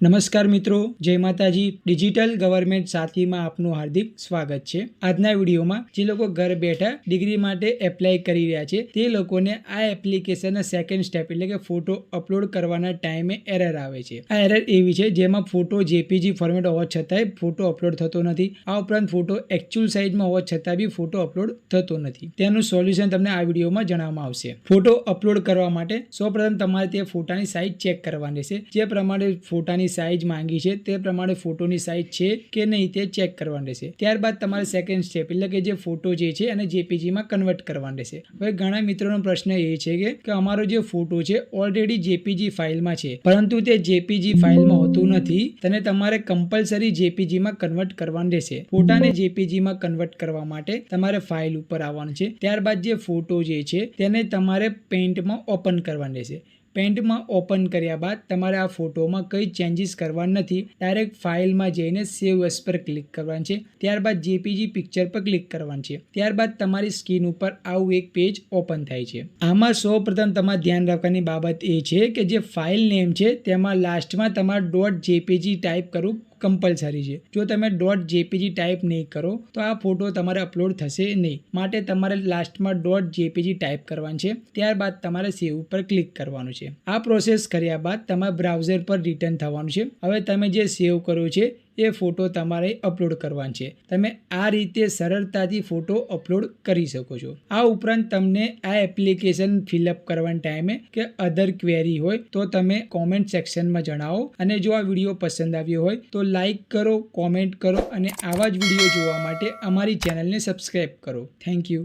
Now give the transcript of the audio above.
નમસ્કાર મિત્રો, જય માતાજી. ડિજિટલ ગવર્મેન્ટ સાથીમાં આપનું હાર્દિક સ્વાગત છે. આજના વિડીયોમાં જે લોકો ઘર બેઠા ડિગ્રી માટે એપ્લાય કરી રહ્યા છે તે લોકોને આ એપ્લિકેશનના સેકન્ડ સ્ટેપ એટલે કે ફોટો અપલોડ કરવાના ટાઈમે એરર આવે છે. આ એરર એવી છે જેમાં ફોટો જેપીજી ફોર્મેટ હોવા છતાંય ફોટો અપલોડ થતો નથી. આ ઉપરાંત ફોટો એકચ્યુઅલ સાઇઝમાં હોવા છતાં બી ફોટો અપલોડ થતો નથી. તેનું સોલ્યુશન તમને આ વિડીયોમાં જણાવવામાં આવશે. ફોટો અપલોડ કરવા માટે સૌપ્રથમ તમારે તે ફોટાની સાઇઝ ચેક કરવાની છે. જે પ્રમાણે ફોટાની સાઇઝ માંગી છે તે પ્રમાણે ફોટોની સાઇઝ છે કે નહીં તે ચેક કરવાનું રહેશે. ત્યારબાદ તમારે સેકન્ડ સ્ટેપ એટલે કે જે ફોટો જે છે અને જેપીજીમાં કન્વર્ટ કરવાનું રહેશે. હવે ઘણા મિત્રોનો પ્રશ્ન એ છે કે અમારો જે ફોટો છે ઓલરેડી જેપીજી ફાઇલમાં છે, પરંતુ તે જેપીજી ફાઇલમાં હોતું નથી. તેને તમારે કમ્પલસરી જેપીજીમાં કન્વર્ટ કરવાનું રહેશે. ફોટાને જેપીજીમાં કન્વર્ટ કરવા માટે તમારે ફાઇલ ઉપર આવવાનું છે. ત્યારબાદ જે ફોટો જે છે તેને તમારે પેઇન્ટમાં ઓપન કરવાનું રહેશે. પેઇન્ટમાં ઓપન કર્યા બાદ તમારે આ ફોટોમાં કંઈ ચેન્જીસ કરવા નથી. ડાયરેક્ટ ફાઇલમાં જઈને સેવ એસ પર ક્લિક કરવાનું છે. ત્યારબાદ જેપીજી પિક્ચર પર ક્લિક કરવાનું છે. ત્યારબાદ તમારી સ્ક્રીન ઉપર આવું એક પેજ ઓપન થાય છે. આમાં સૌપ્રથમ તમારે ધ્યાન રાખવાની બાબત એ છે કે જે ફાઇલ નેમ છે તેમાં લાસ્ટમાં તમારે .jpg ટાઈપ કરવું કમ્પલસરી છે. જો તમે .jpg ટાઈપ નહીં કરો તો આ ફોટો તમારે અપલોડ થશે નહીં. માટે તમારે લાસ્ટમાં .jpg ટાઈપ કરવાનું છે. ત્યારબાદ તમારે સેવ ઉપર ક્લિક કરવાનું છે. આ પ્રોસેસ કર્યા બાદ તમારે બ્રાઉઝર પર રિટર્ન થવાનું છે. હવે તમે જે સેવ કર્યો છે એ ફોટો તમારે અપલોડ કરવાનો છે. તમે આ રીતે સરળતાથી ફોટો અપલોડ કરી શકો છો. આ ઉપરાંત તમને આ એપ્લિકેશન ફિલઅપ કરવાના ટાઈમે કે અધર ક્વેરી હોય તો તમે કોમેન્ટ સેક્શનમાં જણાવો. અને જો આ વિડીયો પસંદ આવ્યો હોય તો લાઈક કરો, કોમેન્ટ કરો અને આવા જ વિડીયો જોવા માટે અમારી ચેનલને સબસ્ક્રાઈબ કરો. Thank you.